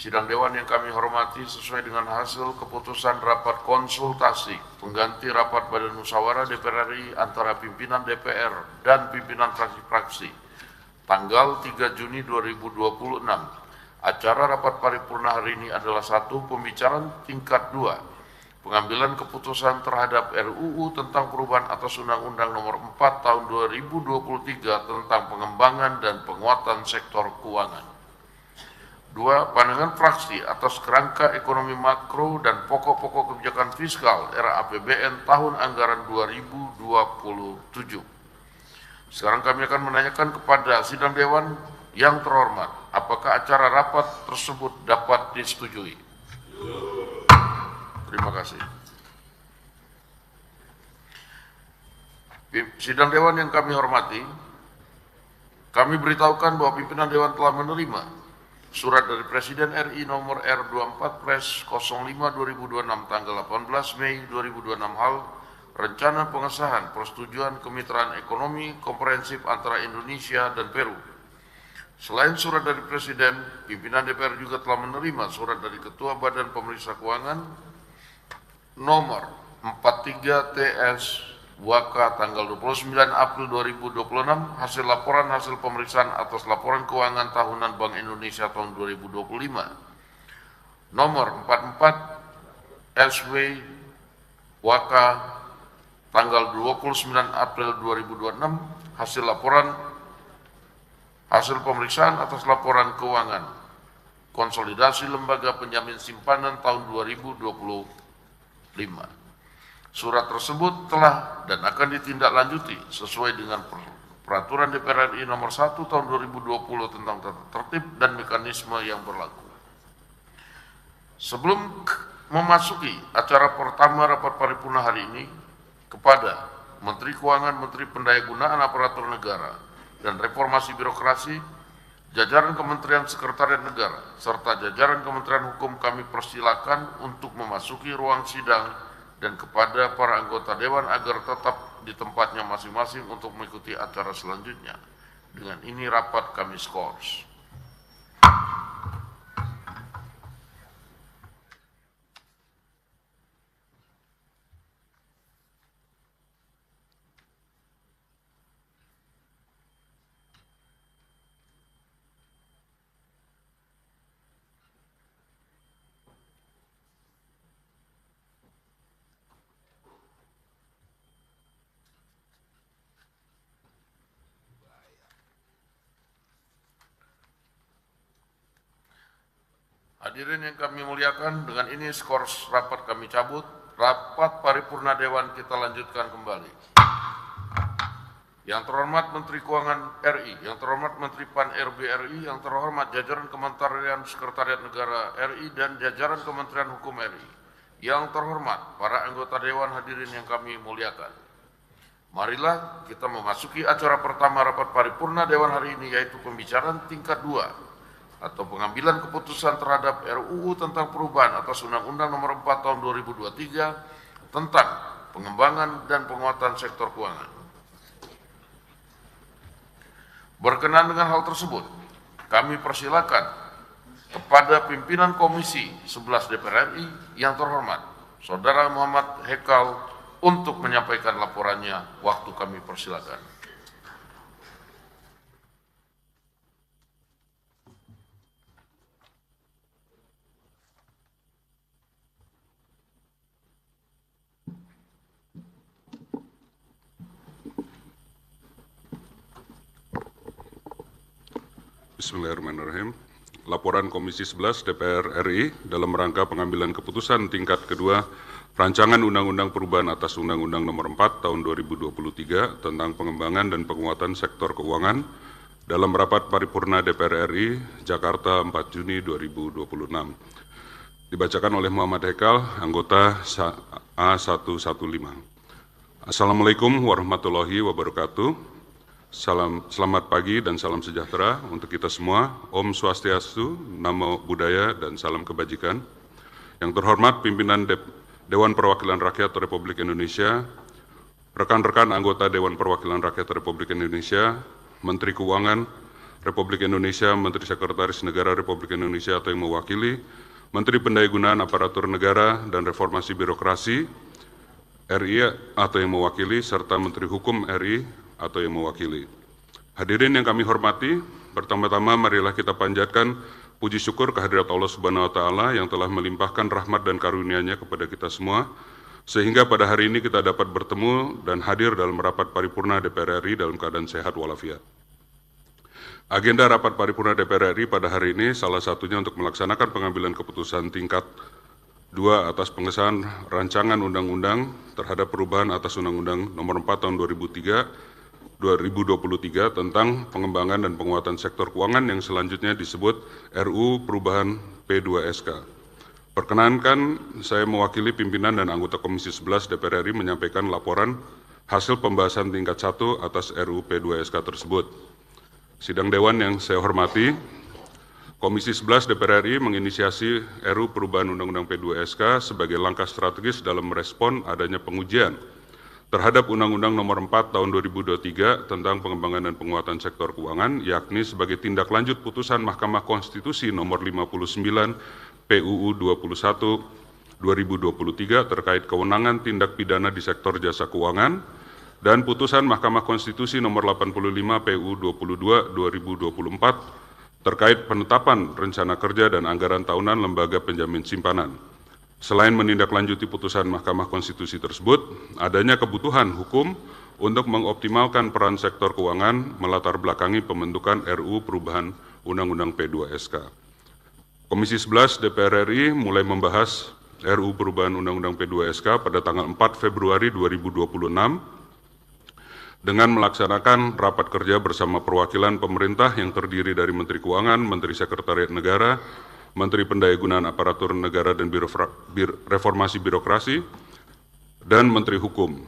Sidang Dewan yang kami hormati, sesuai dengan hasil keputusan rapat konsultasi pengganti rapat Badan Musyawarah DPR RI antara pimpinan DPR dan pimpinan fraksi-fraksi tanggal 3 Juni 2026. Acara rapat paripurna hari ini adalah 1. Pembicaraan tingkat 2, pengambilan keputusan terhadap RUU tentang perubahan atas Undang-Undang Nomor 4 Tahun 2023 tentang pengembangan dan penguatan sektor keuangan. 2. Pandangan fraksi atas kerangka ekonomi makro dan pokok-pokok kebijakan fiskal era APBN tahun anggaran 2027. Sekarang kami akan menanyakan kepada sidang Dewan yang terhormat, apakah acara rapat tersebut dapat disetujui? Terima kasih. Sidang Dewan yang kami hormati, kami beritahukan bahwa pimpinan Dewan telah menerima surat dari Presiden RI nomor R24/05/2026 tanggal 18 Mei 2026 hal rencana pengesahan persetujuan kemitraan ekonomi komprehensif antara Indonesia dan Peru. Selain surat dari Presiden, pimpinan DPR juga telah menerima surat dari Ketua Badan Pemeriksa Keuangan nomor 43 TS Waka tanggal 29 April 2026 hasil laporan hasil pemeriksaan atas laporan keuangan tahunan Bank Indonesia tahun 2025 nomor 44 SW Waka tanggal 29 April 2026 hasil pemeriksaan atas laporan keuangan konsolidasi lembaga penjamin simpanan tahun 2025. Surat tersebut telah dan akan ditindaklanjuti sesuai dengan Peraturan DPR RI nomor 1 tahun 2020 tentang tata tertib dan mekanisme yang berlaku. Sebelum memasuki acara pertama rapat paripurna hari ini, kepada Menteri Keuangan, Menteri Pendayagunaan Aparatur Negara dan Reformasi Birokrasi, jajaran Kementerian Sekretariat Negara, serta jajaran Kementerian Hukum kami persilakan untuk memasuki ruang sidang dan kepada para anggota Dewan agar tetap di tempatnya masing-masing untuk mengikuti acara selanjutnya. Dengan ini rapat kami skors. Hadirin yang kami muliakan, dengan ini skors rapat kami cabut. Rapat paripurna Dewan kita lanjutkan kembali. Yang terhormat Menteri Keuangan RI, yang terhormat Menteri Pan-RB RI, yang terhormat jajaran Kementerian Sekretariat Negara RI dan jajaran Kementerian Hukum RI, yang terhormat para anggota Dewan hadirin yang kami muliakan. Marilah kita memasuki acara pertama rapat paripurna Dewan hari ini, yaitu pembicaraan tingkat 2 atau pengambilan keputusan terhadap RUU tentang perubahan atas Undang-Undang Nomor 4 Tahun 2023 tentang pengembangan dan penguatan sektor keuangan. Berkenan dengan hal tersebut, kami persilakan kepada pimpinan Komisi 11 DPR RI yang terhormat, Saudara Muhammad Hekal, untuk menyampaikan laporannya. Waktu kami persilakan. Bismillahirrahmanirrahim. Laporan Komisi 11 DPR RI dalam rangka pengambilan keputusan tingkat kedua Rancangan Undang-Undang Perubahan atas Undang-Undang Nomor 4 Tahun 2023 tentang pengembangan dan penguatan sektor keuangan dalam rapat paripurna DPR RI Jakarta 4 Juni 2026. Dibacakan oleh Muhammad Hekal, anggota A115. Assalamualaikum warahmatullahi wabarakatuh. Selamat pagi dan salam sejahtera untuk kita semua. Om Swastiastu, Namo Buddhaya, dan salam kebajikan. Yang terhormat pimpinan Dewan Perwakilan Rakyat Republik Indonesia, rekan-rekan anggota Dewan Perwakilan Rakyat Republik Indonesia, Menteri Keuangan, Republik Indonesia, Menteri Sekretaris Negara Republik Indonesia atau yang mewakili, Menteri Pendayagunaan Aparatur Negara dan Reformasi Birokrasi RI atau yang mewakili, serta Menteri Hukum RI atau yang mewakili. Hadirin yang kami hormati, pertama-tama marilah kita panjatkan puji syukur kehadirat Allah Subhanahu wa Ta'ala yang telah melimpahkan rahmat dan karunia-Nya kepada kita semua, sehingga pada hari ini kita dapat bertemu dan hadir dalam rapat paripurna DPR RI dalam keadaan sehat walafiat. Agenda rapat paripurna DPR RI pada hari ini salah satunya untuk melaksanakan pengambilan keputusan tingkat 2 atas pengesahan rancangan undang-undang terhadap perubahan atas Undang-Undang Nomor 4 Tahun 2023 tentang pengembangan dan penguatan sektor keuangan yang selanjutnya disebut RUU Perubahan P2SK. Perkenankan saya mewakili pimpinan dan anggota Komisi 11 DPR RI menyampaikan laporan hasil pembahasan tingkat 1 atas RUU P2SK tersebut. Sidang Dewan yang saya hormati, Komisi 11 DPR RI menginisiasi RUU Perubahan Undang-Undang P2SK sebagai langkah strategis dalam merespon adanya pengujian terhadap Undang-Undang Nomor 4 Tahun 2023 tentang pengembangan dan penguatan sektor keuangan, yakni sebagai tindak lanjut putusan Mahkamah Konstitusi Nomor 59 PUU 21 2023 terkait kewenangan tindak pidana di sektor jasa keuangan dan putusan Mahkamah Konstitusi Nomor 85 PUU 22 2024 terkait penetapan rencana kerja dan anggaran tahunan lembaga penjamin simpanan. Selain menindaklanjuti putusan Mahkamah Konstitusi tersebut, adanya kebutuhan hukum untuk mengoptimalkan peran sektor keuangan melatar belakangi pembentukan RUU Perubahan Undang-Undang P2SK. Komisi 11 DPR RI mulai membahas RUU Perubahan Undang-Undang P2SK pada tanggal 4 Februari 2026 dengan melaksanakan rapat kerja bersama perwakilan pemerintah yang terdiri dari Menteri Keuangan, Menteri Sekretariat Negara, Menteri Pendayagunaan Aparatur Negara dan Reformasi Birokrasi, dan Menteri Hukum.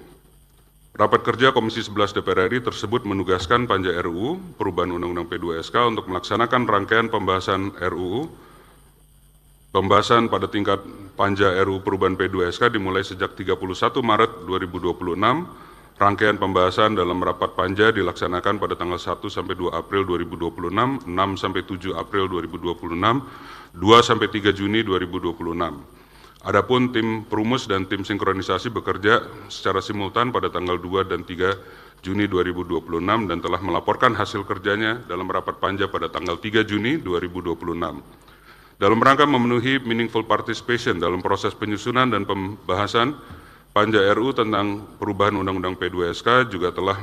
Rapat kerja Komisi 11 DPR RI tersebut menugaskan Panja RUU Perubahan Undang-Undang P2SK untuk melaksanakan rangkaian pembahasan Pembahasan pada tingkat Panja RUU Perubahan P2SK dimulai sejak 31 Maret 2026. Rangkaian pembahasan dalam rapat Panja dilaksanakan pada tanggal 1 sampai 2 April 2026, 6 sampai 7 April 2026, 2 sampai 3 Juni 2026. Adapun tim perumus dan tim sinkronisasi bekerja secara simultan pada tanggal 2 dan 3 Juni 2026 dan telah melaporkan hasil kerjanya dalam rapat Panja pada tanggal 3 Juni 2026. Dalam rangka memenuhi meaningful participation dalam proses penyusunan dan pembahasan, Panja RUU tentang perubahan Undang-Undang P2SK juga telah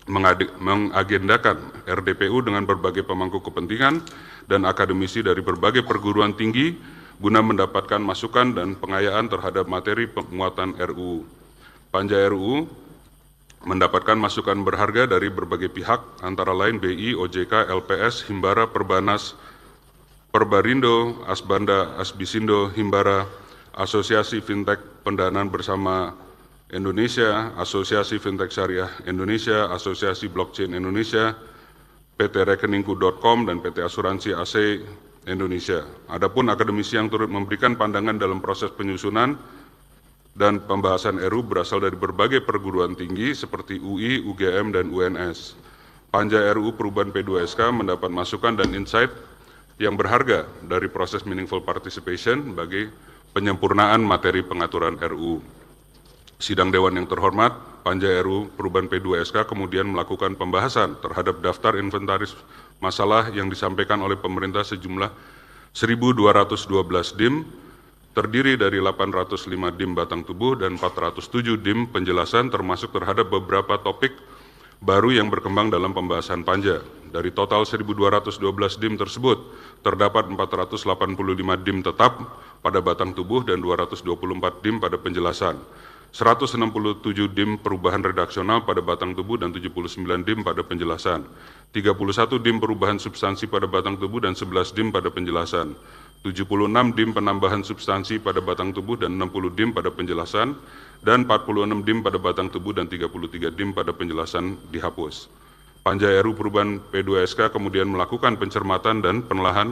mengagendakan RDPU dengan berbagai pemangku kepentingan dan akademisi dari berbagai perguruan tinggi guna mendapatkan masukan dan pengayaan terhadap materi penguatan RUU. Panja RUU mendapatkan masukan berharga dari berbagai pihak, antara lain BI, OJK, LPS, Himbara, Perbanas, Perbarindo, Asbanda, Asbisindo, Himbara, Asosiasi Fintech Pendanaan Bersama Indonesia, Asosiasi Fintech Syariah Indonesia, Asosiasi Blockchain Indonesia, PT Rekeningku.com, dan PT Asuransi AC Indonesia. Adapun akademisi yang turut memberikan pandangan dalam proses penyusunan dan pembahasan RUU berasal dari berbagai perguruan tinggi seperti UI, UGM, dan UNS. Panja RUU Perubahan P2SK mendapat masukan dan insight yang berharga dari proses meaningful participation bagi penyempurnaan materi pengaturan RUU. Sidang Dewan yang terhormat, Panja RUU Perubahan P2SK kemudian melakukan pembahasan terhadap daftar inventaris masalah yang disampaikan oleh pemerintah sejumlah 1.212 DIM, terdiri dari 805 DIM batang tubuh dan 407 DIM penjelasan termasuk terhadap beberapa topik baru yang berkembang dalam pembahasan Panja. Dari total 1.212 DIM tersebut, terdapat 485 DIM tetap pada batang tubuh dan 224 DIM pada penjelasan, 167 DIM perubahan redaksional pada batang tubuh dan 79 DIM pada penjelasan, 31 DIM perubahan substansi pada batang tubuh dan 11 DIM pada penjelasan, 76 DIM penambahan substansi pada batang tubuh dan 60 DIM pada penjelasan, dan 46 DIM pada batang tubuh dan 33 DIM pada penjelasan dihapus. Panja RUU Perubahan P2SK kemudian melakukan pencermatan dan penelahan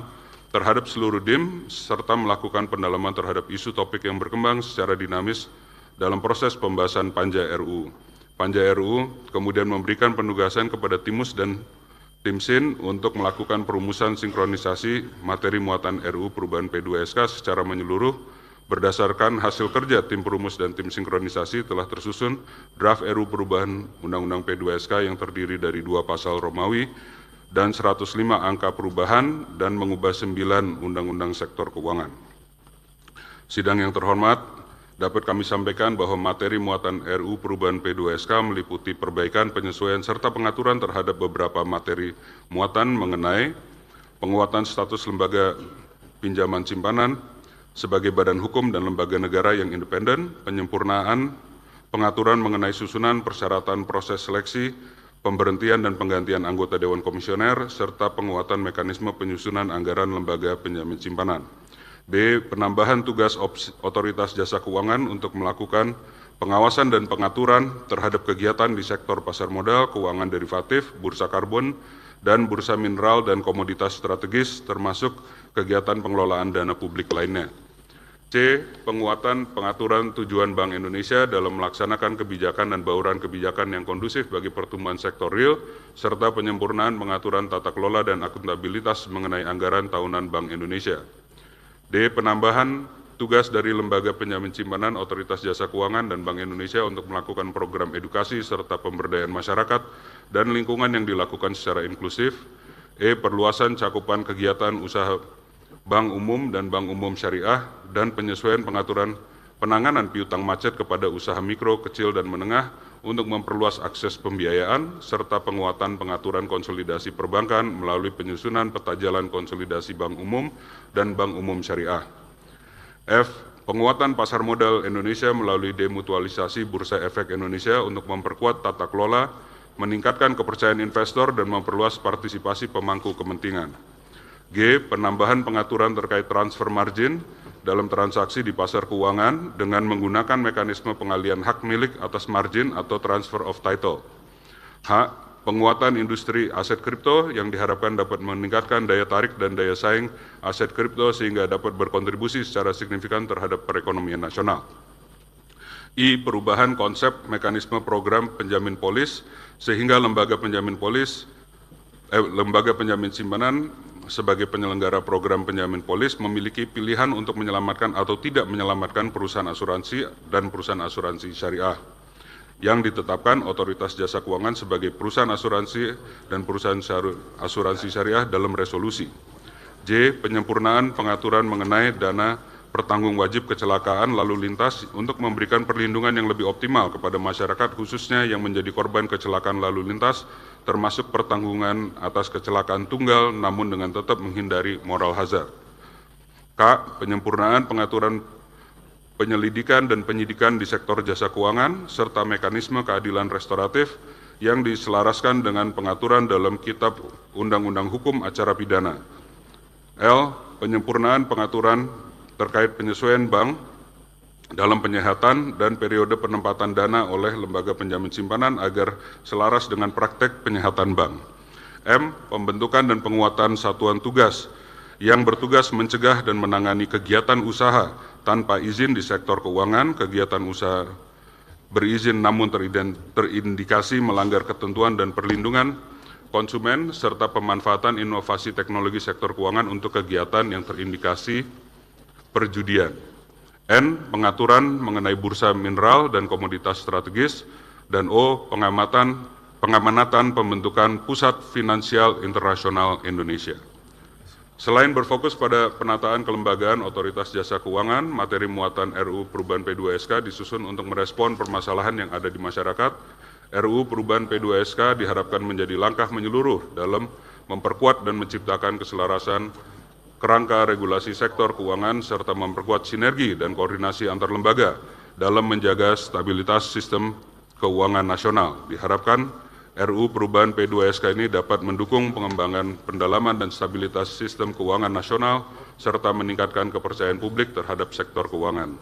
terhadap seluruh DIM serta melakukan pendalaman terhadap isu topik yang berkembang secara dinamis dalam proses pembahasan Panja RUU. Panja RUU kemudian memberikan penugasan kepada Timus dan tim SIN untuk melakukan perumusan sinkronisasi materi muatan RUU perubahan P2SK secara menyeluruh. Berdasarkan hasil kerja tim perumus dan tim sinkronisasi telah tersusun draft RUU perubahan Undang-Undang P2SK yang terdiri dari 2 pasal Romawi dan 105 angka perubahan dan mengubah 9 undang-undang sektor keuangan. Sidang yang terhormat, dapat kami sampaikan bahwa materi muatan RUU perubahan P2SK meliputi perbaikan, penyesuaian, serta pengaturan terhadap beberapa materi muatan mengenai penguatan status lembaga pinjaman simpanan sebagai badan hukum dan lembaga negara yang independen, penyempurnaan pengaturan mengenai susunan persyaratan proses seleksi, pemberhentian dan penggantian anggota Dewan Komisioner, serta penguatan mekanisme penyusunan anggaran lembaga penjamin simpanan. B. Penambahan tugas otoritas jasa keuangan untuk melakukan pengawasan dan pengaturan terhadap kegiatan di sektor pasar modal, keuangan derivatif, bursa karbon, dan bursa mineral dan komoditas strategis, termasuk kegiatan pengelolaan dana publik lainnya. C. Penguatan pengaturan tujuan Bank Indonesia dalam melaksanakan kebijakan dan bauran kebijakan yang kondusif bagi pertumbuhan sektor real, serta penyempurnaan pengaturan tata kelola dan akuntabilitas mengenai anggaran tahunan Bank Indonesia. D. Penambahan tugas dari Lembaga Penjamin Simpanan, Otoritas Jasa Keuangan, dan Bank Indonesia untuk melakukan program edukasi serta pemberdayaan masyarakat dan lingkungan yang dilakukan secara inklusif. E. Perluasan cakupan kegiatan usaha Bank Umum dan Bank Umum Syariah dan penyesuaian pengaturan penanganan piutang macet kepada usaha mikro, kecil, dan menengah untuk memperluas akses pembiayaan, serta penguatan pengaturan konsolidasi perbankan melalui penyusunan peta jalan konsolidasi Bank Umum dan Bank Umum Syariah. F. Penguatan pasar modal Indonesia melalui demutualisasi Bursa Efek Indonesia untuk memperkuat tata kelola, meningkatkan kepercayaan investor, dan memperluas partisipasi pemangku kepentingan. G. Penambahan pengaturan terkait transfer margin dalam transaksi di pasar keuangan dengan menggunakan mekanisme pengalihan hak milik atas margin atau transfer of title. H. Penguatan industri aset kripto yang diharapkan dapat meningkatkan daya tarik dan daya saing aset kripto sehingga dapat berkontribusi secara signifikan terhadap perekonomian nasional. I. Perubahan konsep mekanisme program penjamin polis sehingga lembaga penjamin simpanan sebagai penyelenggara program penjamin polis memiliki pilihan untuk menyelamatkan atau tidak menyelamatkan perusahaan asuransi dan perusahaan asuransi syariah yang ditetapkan Otoritas Jasa Keuangan sebagai perusahaan asuransi dan perusahaan asuransi syariah dalam resolusi. J. Penyempurnaan pengaturan mengenai dana pertanggung wajib kecelakaan lalu lintas untuk memberikan perlindungan yang lebih optimal kepada masyarakat khususnya yang menjadi korban kecelakaan lalu lintas, termasuk pertanggungan atas kecelakaan tunggal namun dengan tetap menghindari moral hazard. K. Penyempurnaan pengaturan penyelidikan dan penyidikan di sektor jasa keuangan serta mekanisme keadilan restoratif yang diselaraskan dengan pengaturan dalam Kitab Undang-Undang Hukum Acara Pidana. L. Penyempurnaan pengaturan terkait penyesuaian bank dalam penyehatan dan periode penempatan dana oleh lembaga penjamin simpanan agar selaras dengan praktek penyehatan bank. M. Pembentukan dan penguatan satuan tugas yang bertugas mencegah dan menangani kegiatan usaha tanpa izin di sektor keuangan, kegiatan usaha berizin namun terindikasi melanggar ketentuan dan perlindungan konsumen, serta pemanfaatan inovasi teknologi sektor keuangan untuk kegiatan yang terindikasi perjudian. N. Pengaturan mengenai bursa mineral dan komoditas strategis. Dan O. Pengamanatan pembentukan Pusat Finansial Internasional Indonesia. Selain berfokus pada penataan kelembagaan Otoritas Jasa Keuangan, materi muatan RUU Perubahan P2SK disusun untuk merespon permasalahan yang ada di masyarakat. RUU Perubahan P2SK diharapkan menjadi langkah menyeluruh dalam memperkuat dan menciptakan keselarasan kerangka regulasi sektor keuangan serta memperkuat sinergi dan koordinasi antar lembaga dalam menjaga stabilitas sistem keuangan nasional. Diharapkan RUU Perubahan P2SK ini dapat mendukung pengembangan pendalaman dan stabilitas sistem keuangan nasional serta meningkatkan kepercayaan publik terhadap sektor keuangan.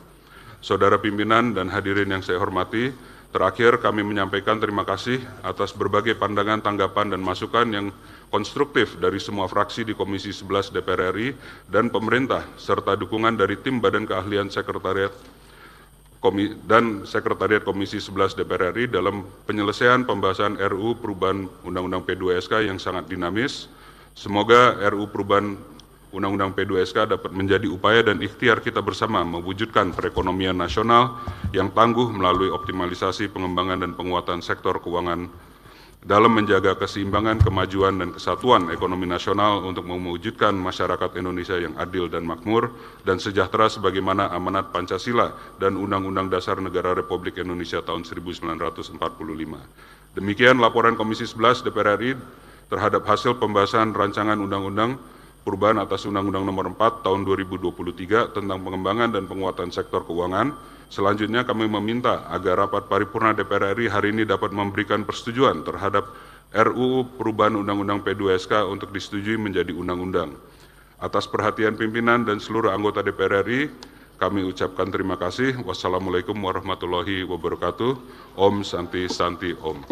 Saudara pimpinan dan hadirin yang saya hormati, terakhir kami menyampaikan terima kasih atas berbagai pandangan, tanggapan, dan masukan yang konstruktif dari semua fraksi di Komisi 11 DPR RI dan pemerintah, serta dukungan dari tim Badan Keahlian Sekretariat dan Sekretariat Komisi 11 DPR RI dalam penyelesaian pembahasan RUU perubahan Undang-Undang P2SK yang sangat dinamis. Semoga RUU perubahan Undang-Undang P2SK dapat menjadi upaya dan ikhtiar kita bersama mewujudkan perekonomian nasional yang tangguh melalui optimalisasi pengembangan dan penguatan sektor keuangan dalam menjaga keseimbangan, kemajuan, dan kesatuan ekonomi nasional untuk mewujudkan masyarakat Indonesia yang adil dan makmur dan sejahtera sebagaimana amanat Pancasila dan Undang-Undang Dasar Negara Republik Indonesia tahun 1945. Demikian laporan Komisi 11 DPR RI terhadap hasil pembahasan rancangan Undang-Undang perubahan atas Undang-Undang Nomor 4 Tahun 2023 tentang pengembangan dan penguatan sektor keuangan. Selanjutnya kami meminta agar rapat paripurna DPR RI hari ini dapat memberikan persetujuan terhadap RUU perubahan Undang-Undang P2SK untuk disetujui menjadi undang-undang. Atas perhatian pimpinan dan seluruh anggota DPR RI, kami ucapkan terima kasih. Wassalamualaikum warahmatullahi wabarakatuh. Om Santi Santi Om.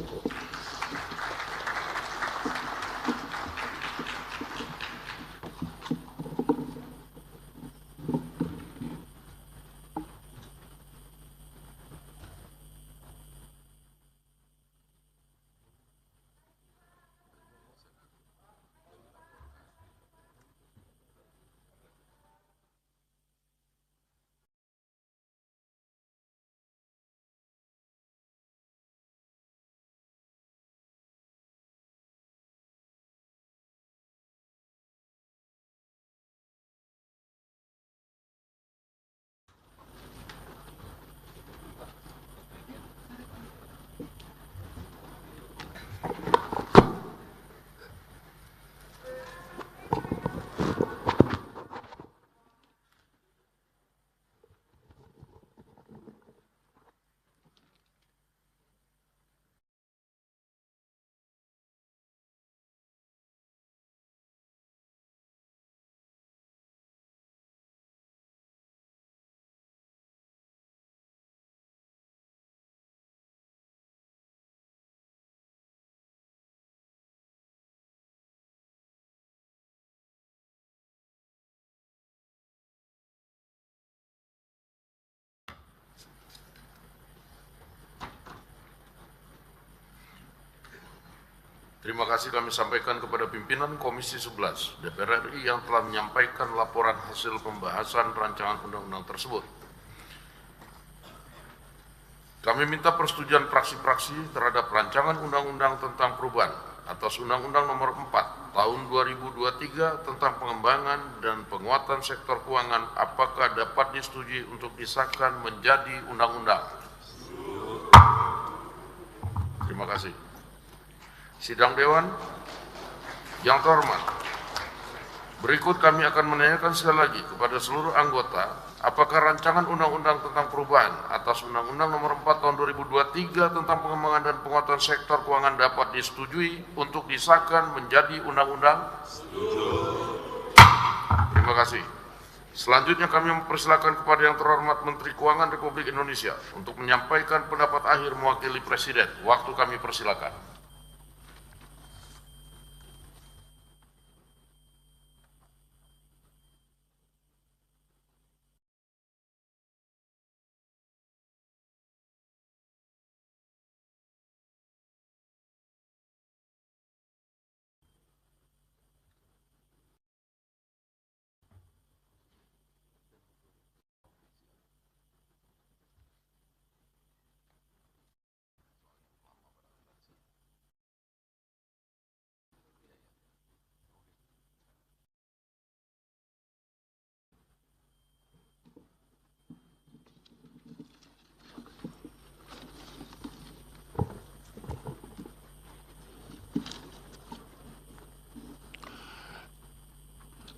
Terima kasih kami sampaikan kepada pimpinan Komisi 11 DPR RI yang telah menyampaikan laporan hasil pembahasan rancangan undang-undang tersebut. Kami minta persetujuan fraksi-fraksi terhadap rancangan undang-undang tentang perubahan atas Undang-Undang Nomor 4 Tahun 2023 tentang pengembangan dan penguatan sektor keuangan apakah dapat disetujui untuk disahkan menjadi undang-undang. Terima kasih. Sidang Dewan yang terhormat, berikut kami akan menanyakan sekali lagi kepada seluruh anggota, apakah rancangan undang-undang tentang perubahan atas Undang-Undang Nomor 4 Tahun 2023 tentang pengembangan dan penguatan sektor keuangan dapat disetujui untuk disahkan menjadi undang-undang? Terima kasih. Selanjutnya kami mempersilakan kepada yang terhormat Menteri Keuangan Republik Indonesia untuk menyampaikan pendapat akhir mewakili Presiden. Waktu kami persilakan.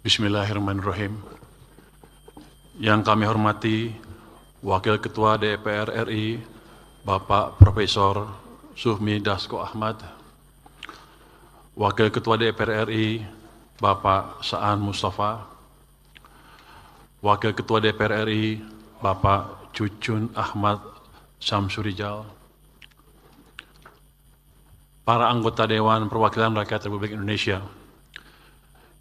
Bismillahirrahmanirrahim. Yang kami hormati Wakil Ketua DPR RI, Bapak Profesor Sufmi Dasko Ahmad, Wakil Ketua DPR RI, Bapak Saan Mustafa, Wakil Ketua DPR RI, Bapak Cucun Ahmad Samsurijal, para anggota Dewan Perwakilan Rakyat Republik Indonesia,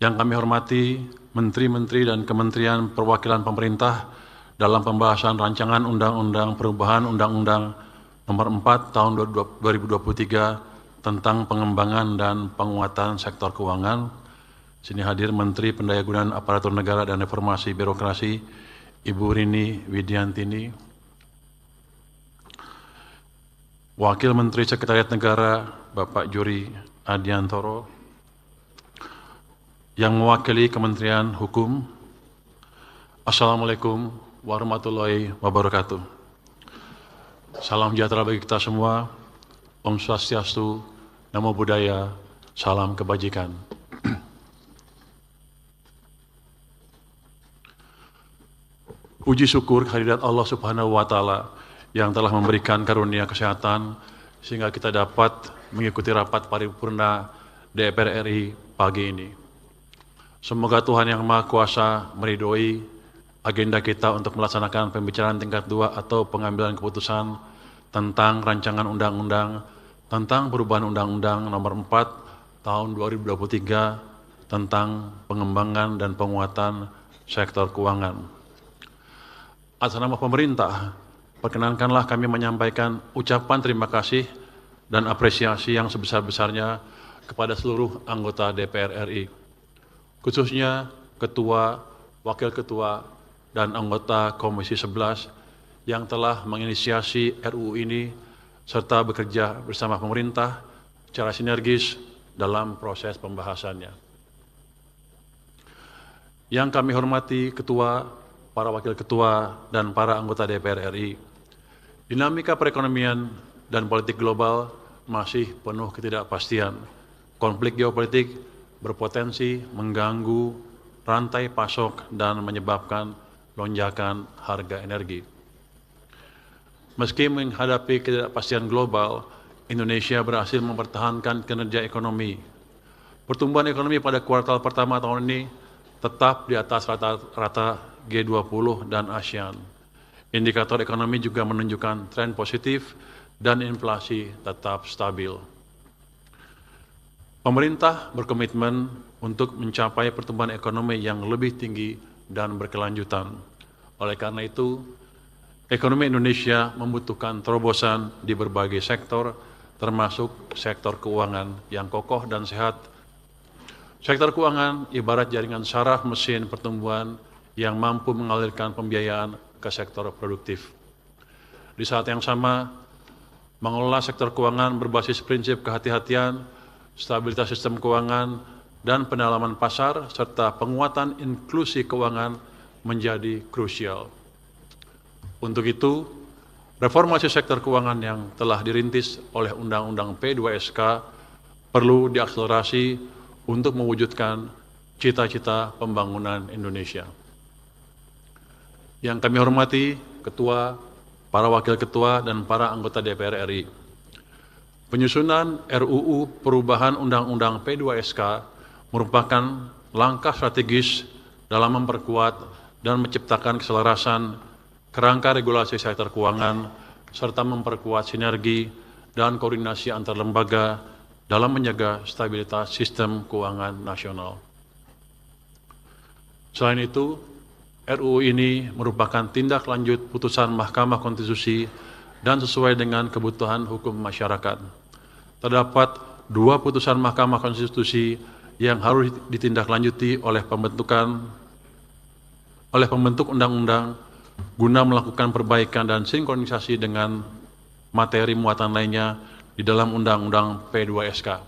yang kami hormati Menteri-Menteri dan Kementerian Perwakilan Pemerintah dalam pembahasan rancangan Undang-Undang Perubahan Undang-Undang Nomor 4 Tahun 2023 tentang pengembangan dan penguatan sektor keuangan. Sini hadir Menteri Pendayagunaan Aparatur Negara dan Reformasi Birokrasi, Ibu Rini Widiantini. Wakil Menteri Sekretariat Negara, Bapak Juri Adiantoro. Yang mewakili Kementerian Hukum. Assalamualaikum warahmatullahi wabarakatuh. Salam sejahtera bagi kita semua. Om Swastiastu, Namo Buddhaya, salam kebajikan. Puji syukur kehadirat Allah Subhanahu wa Ta'ala yang telah memberikan karunia kesehatan sehingga kita dapat mengikuti rapat paripurna DPR RI pagi ini. Semoga Tuhan Yang Maha Kuasa meridhoi agenda kita untuk melaksanakan pembicaraan tingkat 2 atau pengambilan keputusan tentang rancangan undang-undang tentang perubahan Undang-Undang Nomor 4 Tahun 2023 tentang pengembangan dan penguatan sektor keuangan. Atas nama pemerintah, perkenankanlah kami menyampaikan ucapan terima kasih dan apresiasi yang sebesar-besarnya kepada seluruh anggota DPR RI, khususnya Ketua, Wakil Ketua, dan anggota Komisi 11 yang telah menginisiasi RUU ini serta bekerja bersama pemerintah secara sinergis dalam proses pembahasannya. Yang kami hormati Ketua, para Wakil Ketua, dan para anggota DPR RI, dinamika perekonomian dan politik global masih penuh ketidakpastian. Konflik geopolitik berpotensi mengganggu rantai pasok dan menyebabkan lonjakan harga energi. Meski menghadapi ketidakpastian global, Indonesia berhasil mempertahankan kinerja ekonomi. Pertumbuhan ekonomi pada kuartal pertama tahun ini tetap di atas rata-rata G20 dan ASEAN. Indikator ekonomi juga menunjukkan tren positif dan inflasi tetap stabil. Pemerintah berkomitmen untuk mencapai pertumbuhan ekonomi yang lebih tinggi dan berkelanjutan. Oleh karena itu, ekonomi Indonesia membutuhkan terobosan di berbagai sektor, termasuk sektor keuangan yang kokoh dan sehat. Sektor keuangan ibarat jaringan saraf mesin pertumbuhan yang mampu mengalirkan pembiayaan ke sektor produktif. Di saat yang sama, mengelola sektor keuangan berbasis prinsip kehati-hatian, stabilitas sistem keuangan, dan pendalaman pasar, serta penguatan inklusi keuangan menjadi krusial. Untuk itu, reformasi sektor keuangan yang telah dirintis oleh Undang-Undang P2SK perlu diakselerasi untuk mewujudkan cita-cita pembangunan Indonesia. Yang kami hormati Ketua, para Wakil Ketua, dan para anggota DPR RI. Penyusunan RUU Perubahan Undang-Undang P2SK merupakan langkah strategis dalam memperkuat dan menciptakan keselarasan kerangka regulasi sektor keuangan, serta memperkuat sinergi dan koordinasi antar lembaga dalam menjaga stabilitas sistem keuangan nasional. Selain itu, RUU ini merupakan tindak lanjut putusan Mahkamah Konstitusi dan sesuai dengan kebutuhan hukum masyarakat. Terdapat 2 putusan Mahkamah Konstitusi yang harus ditindaklanjuti oleh pembentuk undang-undang guna melakukan perbaikan dan sinkronisasi dengan materi muatan lainnya di dalam Undang-Undang P2SK,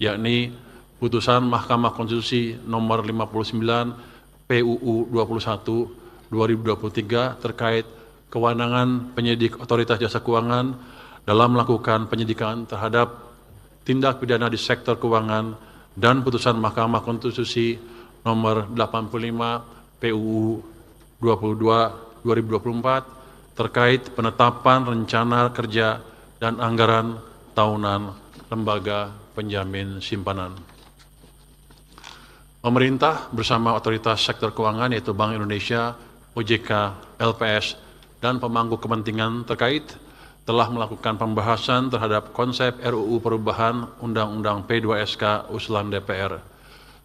yakni putusan Mahkamah Konstitusi nomor 59 PUU 21 2023 terkait kewenangan penyidik Otoritas Jasa Keuangan dalam melakukan penyidikan terhadap tindak pidana di sektor keuangan, dan putusan Mahkamah Konstitusi nomor 85 PUU 22 2024 terkait penetapan rencana kerja dan anggaran tahunan lembaga penjamin simpanan. Pemerintah bersama otoritas sektor keuangan yaitu Bank Indonesia, OJK, LPS, dan pemangku kepentingan terkait telah melakukan pembahasan terhadap konsep RUU Perubahan Undang-Undang P2SK usulan DPR,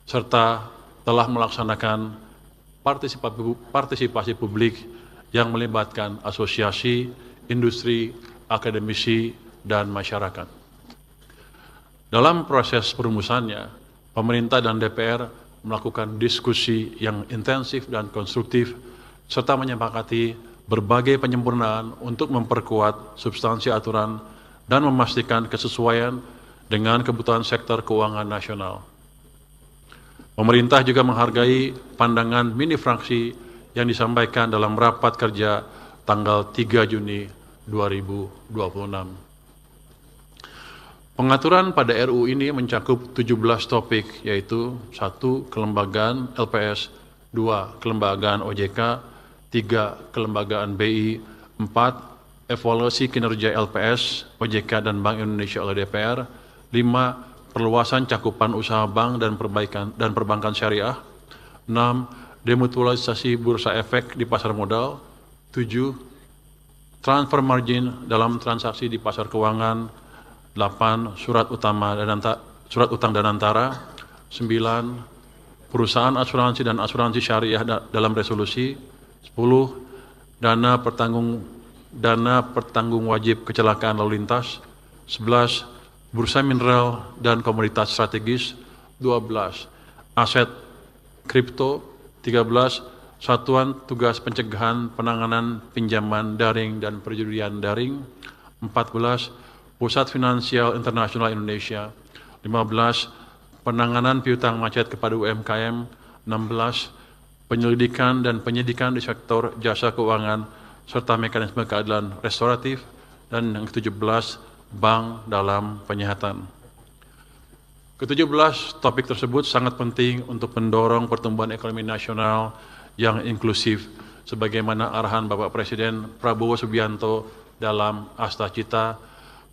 serta telah melaksanakan partisipasi publik yang melibatkan asosiasi, industri, akademisi, dan masyarakat. Dalam proses perumusannya, pemerintah dan DPR melakukan diskusi yang intensif dan konstruktif, serta menyepakati berbagai penyempurnaan untuk memperkuat substansi aturan dan memastikan kesesuaian dengan kebutuhan sektor keuangan nasional. Pemerintah juga menghargai pandangan mini fraksi yang disampaikan dalam rapat kerja tanggal 3 Juni 2026. Pengaturan pada RUU ini mencakup 17 topik, yaitu 1. Kelembagaan LPS, 2. Kelembagaan OJK, 3. Kelembagaan BI, 4. Evaluasi kinerja LPS, OJK, dan Bank Indonesia oleh DPR, 5. Perluasan cakupan usaha bank dan perbankan syariah, 6. Demutualisasi bursa efek di pasar modal, 7. Transfer margin dalam transaksi di pasar keuangan, 8. Surat utang dan antara, 9. Perusahaan asuransi dan asuransi syariah dalam resolusi, 10. Dana pertanggung wajib kecelakaan lalu lintas, 11. Bursa mineral dan komoditas strategis, 12. Aset kripto, 13. Satuan Tugas Pencegahan Penanganan Pinjaman Daring dan Perjudian Daring, 14. Pusat Finansial Internasional Indonesia, 15. Penanganan piutang macet kepada UMKM, 16. Penyelidikan dan penyidikan di sektor jasa keuangan serta mekanisme keadilan restoratif, dan yang ke-17, bank dalam penyihatan. Ke-17 topik tersebut sangat penting untuk mendorong pertumbuhan ekonomi nasional yang inklusif sebagaimana arahan Bapak Presiden Prabowo Subianto dalam Asta Cita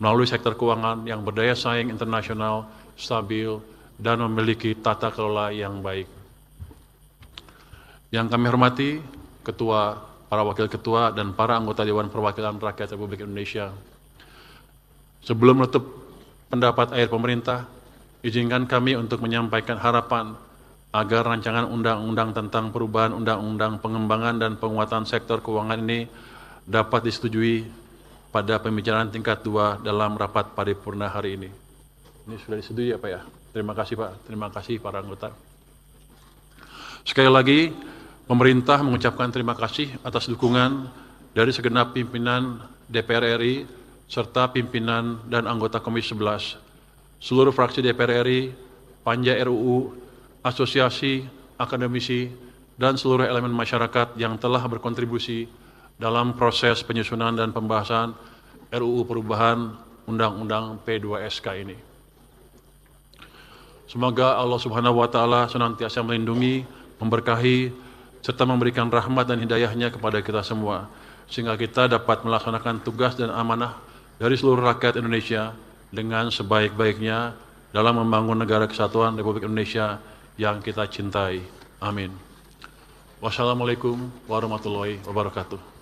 melalui sektor keuangan yang berdaya saing internasional, stabil, dan memiliki tata kelola yang baik. Yang kami hormati, Ketua, para Wakil Ketua, dan para anggota Dewan Perwakilan Rakyat Republik Indonesia. Sebelum menutup pendapat akhir pemerintah, izinkan kami untuk menyampaikan harapan agar rancangan undang-undang tentang perubahan undang-undang pengembangan dan penguatan sektor keuangan ini dapat disetujui pada pembicaraan tingkat 2 dalam rapat paripurna hari ini. Ini sudah disetujui ya Pak ya? Terima kasih Pak, terima kasih para anggota. Sekali lagi, pemerintah mengucapkan terima kasih atas dukungan dari segenap pimpinan DPR RI serta pimpinan dan anggota Komisi 11, seluruh fraksi DPR RI, panja RUU, asosiasi, akademisi, dan seluruh elemen masyarakat yang telah berkontribusi dalam proses penyusunan dan pembahasan RUU perubahan Undang-Undang P2SK ini. Semoga Allah Subhanahu wa Ta'ala senantiasa melindungi, memberkahi, serta memberikan rahmat dan hidayahnya kepada kita semua, sehingga kita dapat melaksanakan tugas dan amanah dari seluruh rakyat Indonesia dengan sebaik-baiknya dalam membangun negara kesatuan Republik Indonesia yang kita cintai. Amin. Wassalamualaikum warahmatullahi wabarakatuh.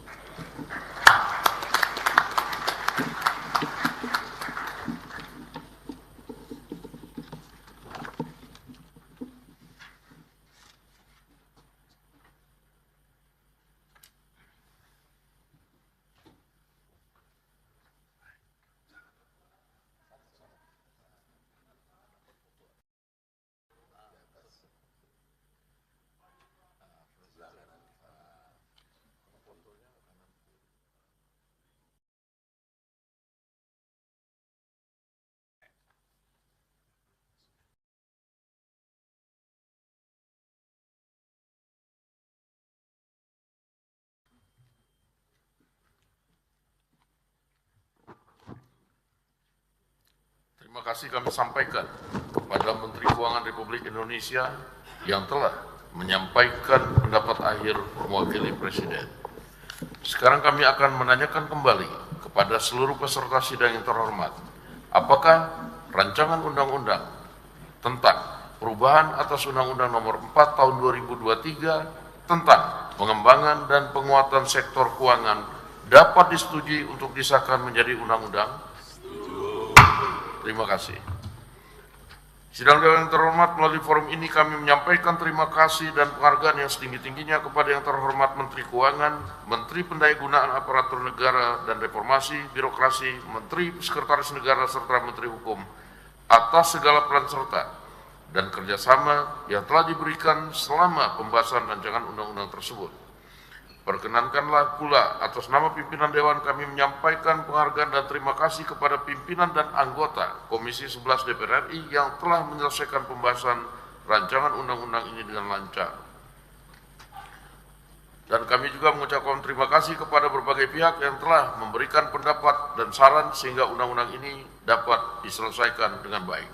Terima kasih kami sampaikan kepada Menteri Keuangan Republik Indonesia yang telah menyampaikan pendapat akhir mewakili Presiden. Sekarang kami akan menanyakan kembali kepada seluruh peserta sidang yang terhormat, apakah rancangan undang-undang tentang perubahan atas Undang-Undang Nomor 4 Tahun 2023 tentang pengembangan dan penguatan sektor keuangan dapat disetujui untuk disahkan menjadi undang-undang? Terima kasih. Sidang Dewan yang terhormat, melalui forum ini kami menyampaikan terima kasih dan penghargaan yang setinggi-tingginya kepada yang terhormat Menteri Keuangan, Menteri Pendayagunaan Aparatur Negara dan Reformasi Birokrasi, Menteri Sekretaris Negara serta Menteri Hukum atas segala peran serta dan kerjasama yang telah diberikan selama pembahasan rancangan undang-undang tersebut. Perkenankanlah pula atas nama pimpinan Dewan kami menyampaikan penghargaan dan terima kasih kepada pimpinan dan anggota Komisi 11 DPR RI yang telah menyelesaikan pembahasan rancangan undang-undang ini dengan lancar. Dan kami juga mengucapkan terima kasih kepada berbagai pihak yang telah memberikan pendapat dan saran sehingga undang-undang ini dapat diselesaikan dengan baik.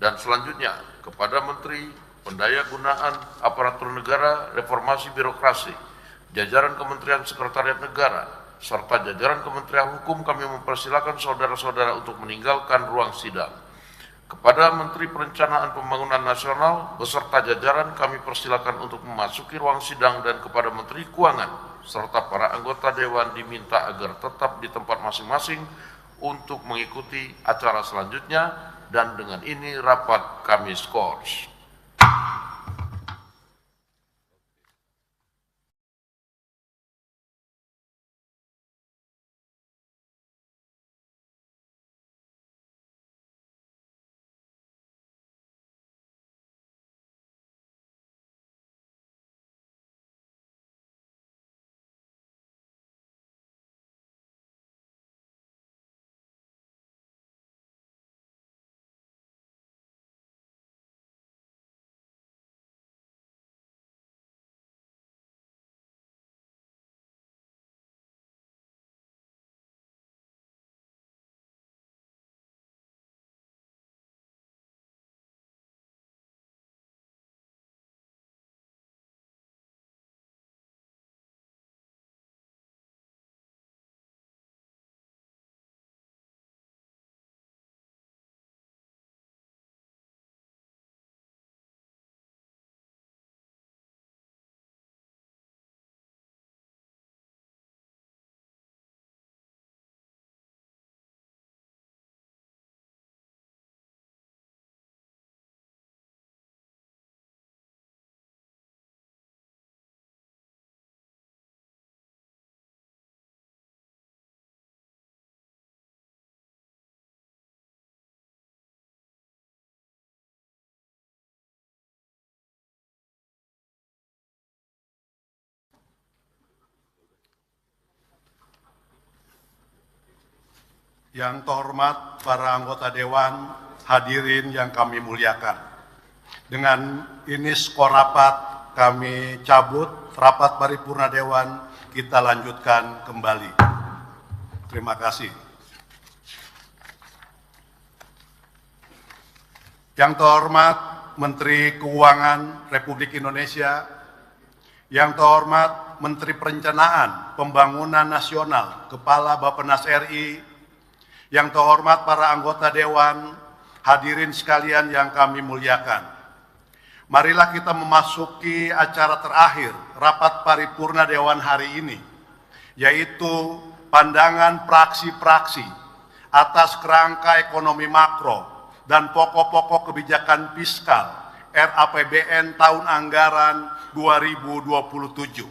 Dan selanjutnya kepada Menteri Pendayagunaan Aparatur Negara, Reformasi Birokrasi, jajaran Kementerian Sekretariat Negara, serta jajaran Kementerian Hukum kami mempersilakan saudara-saudara untuk meninggalkan ruang sidang. Kepada Menteri Perencanaan Pembangunan Nasional beserta jajaran kami persilakan untuk memasuki ruang sidang, dan kepada Menteri Keuangan serta para anggota Dewan diminta agar tetap di tempat masing-masing untuk mengikuti acara selanjutnya, dan dengan ini rapat kami skors. Yang terhormat para anggota Dewan, hadirin yang kami muliakan. Dengan ini skor rapat kami cabut, rapat paripurna Dewan kita lanjutkan kembali. Terima kasih. Yang terhormat Menteri Keuangan Republik Indonesia, yang terhormat Menteri Perencanaan Pembangunan Nasional, Kepala Bappenas RI, yang terhormat para anggota Dewan, hadirin sekalian yang kami muliakan. Marilah kita memasuki acara terakhir rapat paripurna Dewan hari ini, yaitu pandangan praksi-praksi atas kerangka ekonomi makro dan pokok-pokok kebijakan fiskal RAPBN tahun anggaran 2027.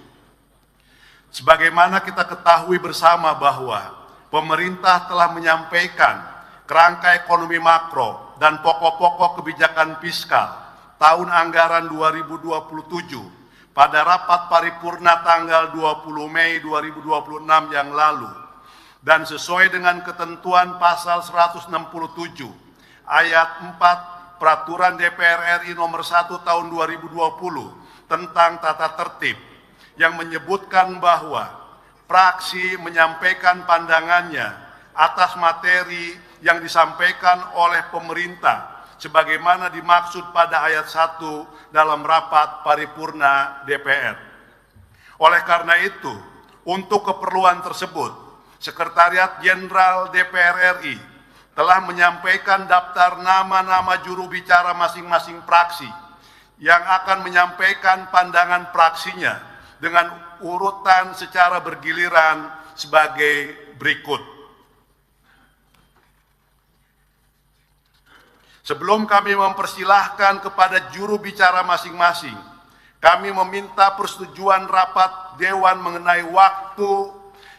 Sebagaimana kita ketahui bersama bahwa pemerintah telah menyampaikan kerangka ekonomi makro dan pokok-pokok kebijakan fiskal tahun anggaran 2027 pada rapat paripurna tanggal 20 Mei 2026 yang lalu, dan sesuai dengan ketentuan pasal 167 ayat 4 Peraturan DPR RI nomor 1 tahun 2020 tentang tata tertib yang menyebutkan bahwa praksi menyampaikan pandangannya atas materi yang disampaikan oleh pemerintah sebagaimana dimaksud pada ayat 1 dalam rapat paripurna DPR. Oleh karena itu, untuk keperluan tersebut, Sekretariat Jenderal DPR RI telah menyampaikan daftar nama-nama juru bicara masing-masing praksi yang akan menyampaikan pandangan praksinya dengan urutan secara bergiliran sebagai berikut. Sebelum kami mempersilahkan kepada juru bicara masing-masing, kami meminta persetujuan rapat Dewan mengenai waktu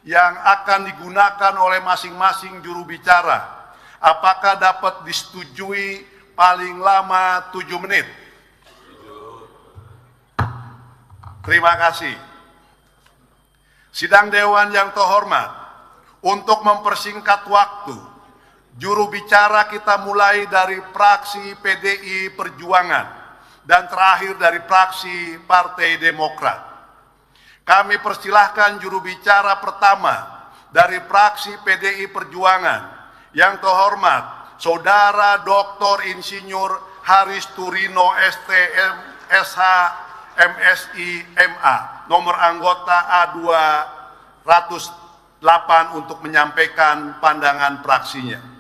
yang akan digunakan oleh masing-masing juru bicara. Apakah dapat disetujui paling lama 7 menit? Terima kasih. Sidang Dewan yang terhormat, untuk mempersingkat waktu, juru bicara kita mulai dari fraksi PDI Perjuangan dan terakhir dari fraksi Partai Demokrat. Kami persilahkan juru bicara pertama dari fraksi PDI Perjuangan yang terhormat Saudara Dr. Insinyur Haris Turino STM SH MSI MA, nomor anggota A208 untuk menyampaikan pandangan fraksinya.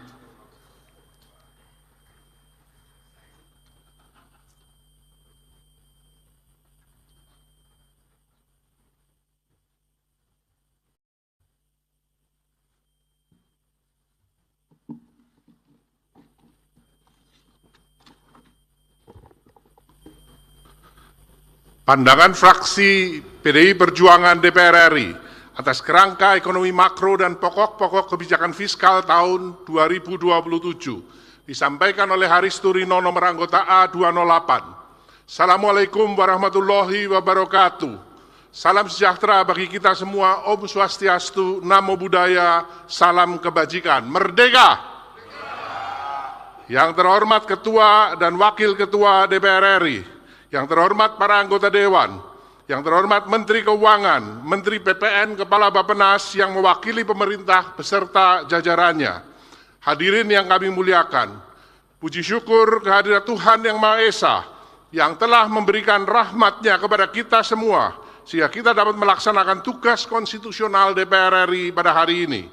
Pandangan fraksi PDI Perjuangan DPR RI atas kerangka ekonomi makro dan pokok-pokok kebijakan fiskal tahun 2027 disampaikan oleh Haris Turino nomor anggota A208. Assalamualaikum warahmatullahi wabarakatuh. Salam sejahtera bagi kita semua. Om Swastiastu, Namo Buddhaya, salam kebajikan. Merdeka! Yang terhormat Ketua dan Wakil Ketua DPR RI, yang terhormat para anggota Dewan, yang terhormat Menteri Keuangan, Menteri PPN, Kepala Bappenas yang mewakili pemerintah beserta jajarannya. Hadirin yang kami muliakan, puji syukur kehadirat Tuhan Yang Maha Esa yang telah memberikan rahmat-Nya kepada kita semua, sehingga kita dapat melaksanakan tugas konstitusional DPR RI pada hari ini.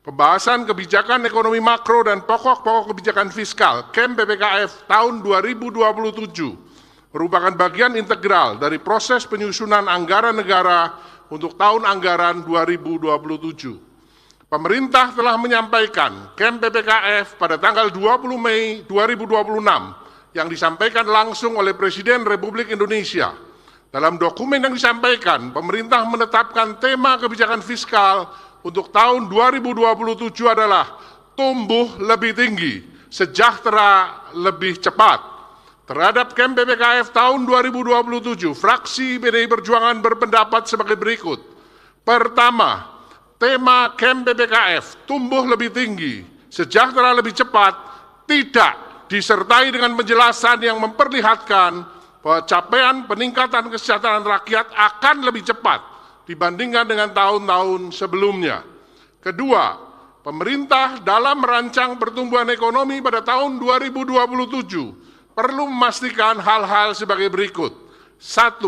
Pembahasan kebijakan ekonomi makro dan pokok-pokok kebijakan fiskal KEM PPKF tahun 2027 merupakan bagian integral dari proses penyusunan anggaran negara untuk tahun anggaran 2027. Pemerintah telah menyampaikan KEM PPKF pada tanggal 20 Mei 2026 yang disampaikan langsung oleh Presiden Republik Indonesia. Dalam dokumen yang disampaikan, pemerintah menetapkan tema kebijakan fiskal untuk tahun 2027 adalah tumbuh lebih tinggi, sejahtera lebih cepat. Terhadap KEM PPKF tahun 2027, fraksi PDI Perjuangan berpendapat sebagai berikut. Pertama, tema KEM PPKF tumbuh lebih tinggi, sejahtera lebih cepat, tidak disertai dengan penjelasan yang memperlihatkan bahwa capaian peningkatan kesejahteraan rakyat akan lebih cepat dibandingkan dengan tahun-tahun sebelumnya. Kedua, pemerintah dalam merancang pertumbuhan ekonomi pada tahun 2027 perlu memastikan hal-hal sebagai berikut. 1.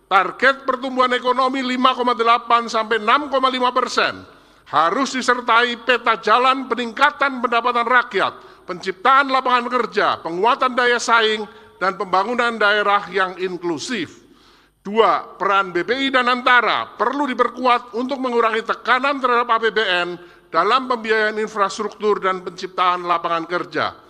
Target pertumbuhan ekonomi 5,8 sampai 6,5% harus disertai peta jalan peningkatan pendapatan rakyat, penciptaan lapangan kerja, penguatan daya saing, dan pembangunan daerah yang inklusif. 2. Peran BPI dan Antara perlu diperkuat untuk mengurangi tekanan terhadap APBN dalam pembiayaan infrastruktur dan penciptaan lapangan kerja.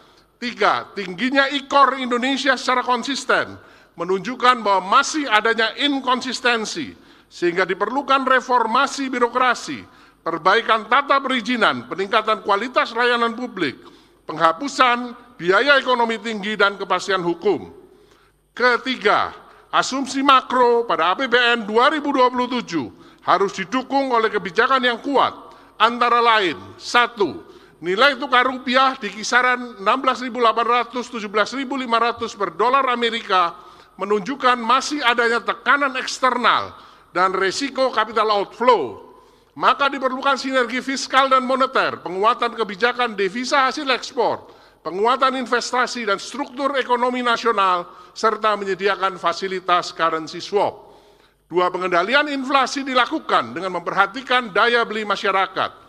3. Tingginya IKOR Indonesia secara konsisten menunjukkan bahwa masih adanya inkonsistensi, sehingga diperlukan reformasi birokrasi, perbaikan tata perizinan, peningkatan kualitas layanan publik, penghapusan biaya ekonomi tinggi, dan kepastian hukum. Ketiga, asumsi makro pada APBN 2027 harus didukung oleh kebijakan yang kuat, antara lain: 1. Nilai tukar rupiah di kisaran 16.800–17.500 per dolar Amerika menunjukkan masih adanya tekanan eksternal dan resiko capital outflow. Maka diperlukan sinergi fiskal dan moneter, penguatan kebijakan devisa hasil ekspor, penguatan investasi dan struktur ekonomi nasional, serta menyediakan fasilitas currency swap. 2. Pengendalian inflasi dilakukan dengan memperhatikan daya beli masyarakat.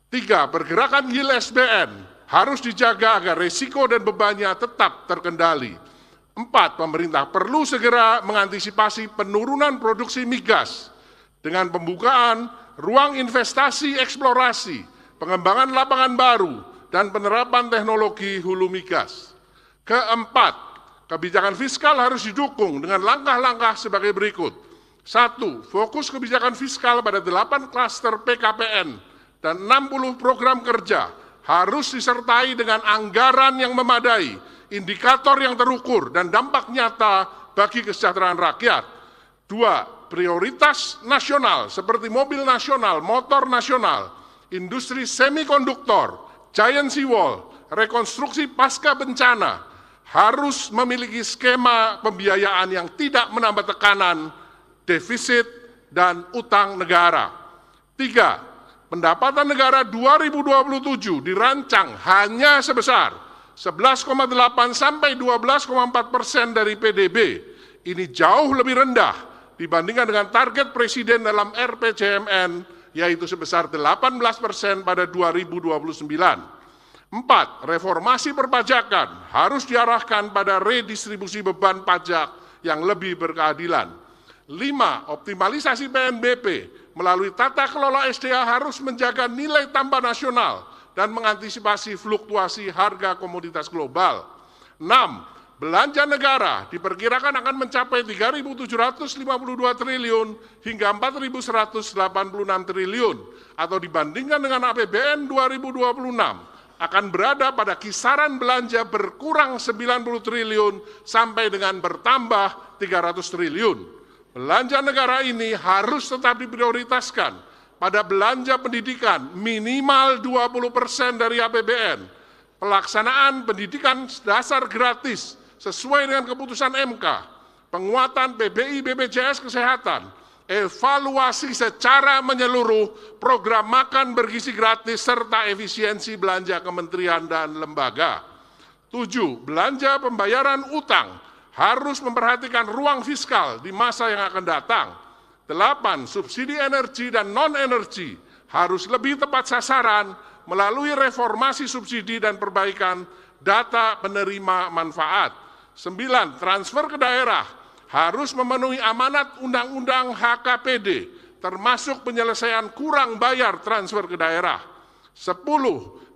3. Pergerakan yield SBN harus dijaga agar risiko dan bebannya tetap terkendali. 4. Pemerintah perlu segera mengantisipasi penurunan produksi migas dengan pembukaan ruang investasi eksplorasi, pengembangan lapangan baru, dan penerapan teknologi hulu migas. Keempat, kebijakan fiskal harus didukung dengan langkah-langkah sebagai berikut. 1. Fokus kebijakan fiskal pada 8 klaster PKPN dan 60 program kerja harus disertai dengan anggaran yang memadai, indikator yang terukur, dan dampak nyata bagi kesejahteraan rakyat. 2. Prioritas nasional seperti mobil nasional, motor nasional, industri semikonduktor, giant seawall, rekonstruksi pasca bencana, harus memiliki skema pembiayaan yang tidak menambah tekanan, defisit, dan utang negara. 3. Pendapatan negara 2027 dirancang hanya sebesar 11,8 sampai 12,4% dari PDB. Ini jauh lebih rendah dibandingkan dengan target Presiden dalam RPJMN, yaitu sebesar 18% pada 2029. 4. Reformasi perpajakan harus diarahkan pada redistribusi beban pajak yang lebih berkeadilan. 5. Optimalisasi PNBP melalui tata kelola SDA harus menjaga nilai tambah nasional dan mengantisipasi fluktuasi harga komoditas global. 6. Belanja negara diperkirakan akan mencapai 3.752 triliun hingga 4.186 triliun, atau dibandingkan dengan APBN 2026, akan berada pada kisaran belanja berkurang 90 triliun sampai dengan bertambah 300 triliun. Belanja negara ini harus tetap diprioritaskan pada belanja pendidikan minimal 20% dari APBN, pelaksanaan pendidikan dasar gratis sesuai dengan keputusan MK, penguatan PBI BPJS Kesehatan, evaluasi secara menyeluruh program makan bergizi gratis, serta efisiensi belanja kementerian dan lembaga. 7. Belanja pembayaran utang harus memperhatikan ruang fiskal di masa yang akan datang. 8. Subsidi energi dan non-energi harus lebih tepat sasaran melalui reformasi subsidi dan perbaikan data penerima manfaat. 9. Transfer ke daerah harus memenuhi amanat Undang-Undang HKPD, termasuk penyelesaian kurang bayar transfer ke daerah. 10.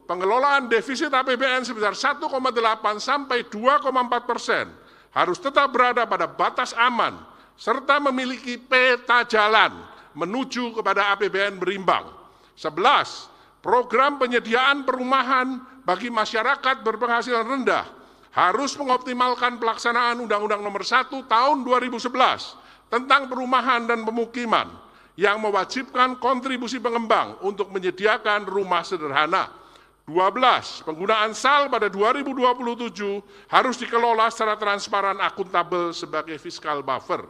Pengelolaan defisit APBN sebesar 1,8 sampai 2,4% harus tetap berada pada batas aman, serta memiliki peta jalan menuju kepada APBN berimbang. 11. Program penyediaan perumahan bagi masyarakat berpenghasilan rendah harus mengoptimalkan pelaksanaan Undang-Undang Nomor 1 Tahun 2011 tentang perumahan dan pemukiman yang mewajibkan kontribusi pengembang untuk menyediakan rumah sederhana. 12. Penggunaan SAL pada 2027 harus dikelola secara transparan, akuntabel sebagai fiskal buffer.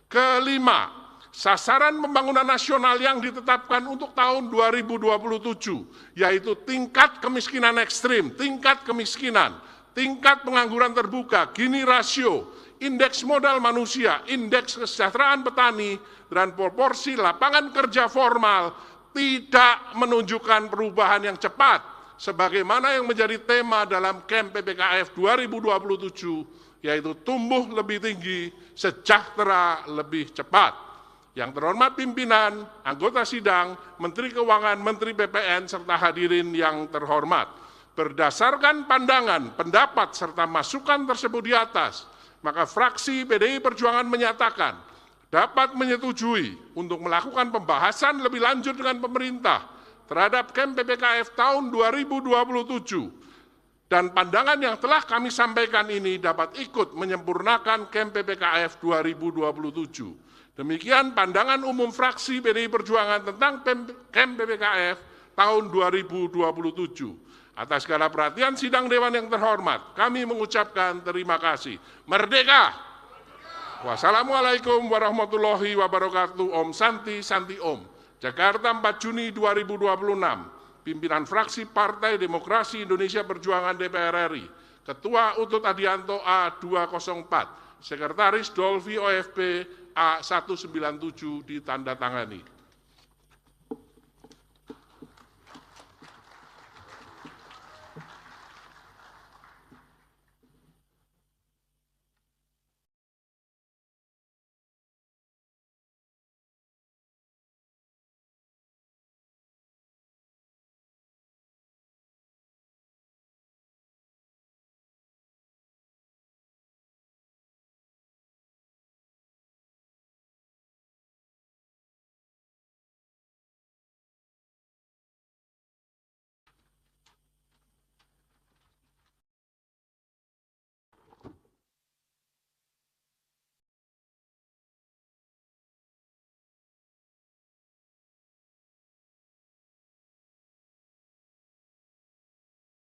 Kelima, sasaran pembangunan nasional yang ditetapkan untuk tahun 2027, yaitu tingkat kemiskinan ekstrim, tingkat kemiskinan, tingkat pengangguran terbuka, Gini rasio, indeks modal manusia, indeks kesejahteraan petani, dan proporsi lapangan kerja formal tidak menunjukkan perubahan yang cepat, sebagaimana yang menjadi tema dalam KEM PPKF 2027, yaitu tumbuh lebih tinggi, sejahtera lebih cepat. Yang terhormat pimpinan, anggota sidang, Menteri Keuangan, Menteri BPN, serta hadirin yang terhormat. Berdasarkan pandangan, pendapat, serta masukan tersebut di atas, maka fraksi PDI Perjuangan menyatakan dapat menyetujui untuk melakukan pembahasan lebih lanjut dengan pemerintah terhadap KEM PPKF tahun 2027, dan pandangan yang telah kami sampaikan ini dapat ikut menyempurnakan KEM PPKF 2027. Demikian pandangan umum fraksi PDI Perjuangan tentang KEM PPKF tahun 2027. Atas segala perhatian sidang Dewan yang terhormat, kami mengucapkan terima kasih. Merdeka! Wassalamualaikum warahmatullahi wabarakatuh. Om Santi, Santi Om. Jakarta 4 Juni 2026. Pimpinan fraksi Partai Demokrasi Indonesia Perjuangan DPR RI. Ketua Utut Adianto A204. Sekretaris Dolvi OFP A197 ditandatangani.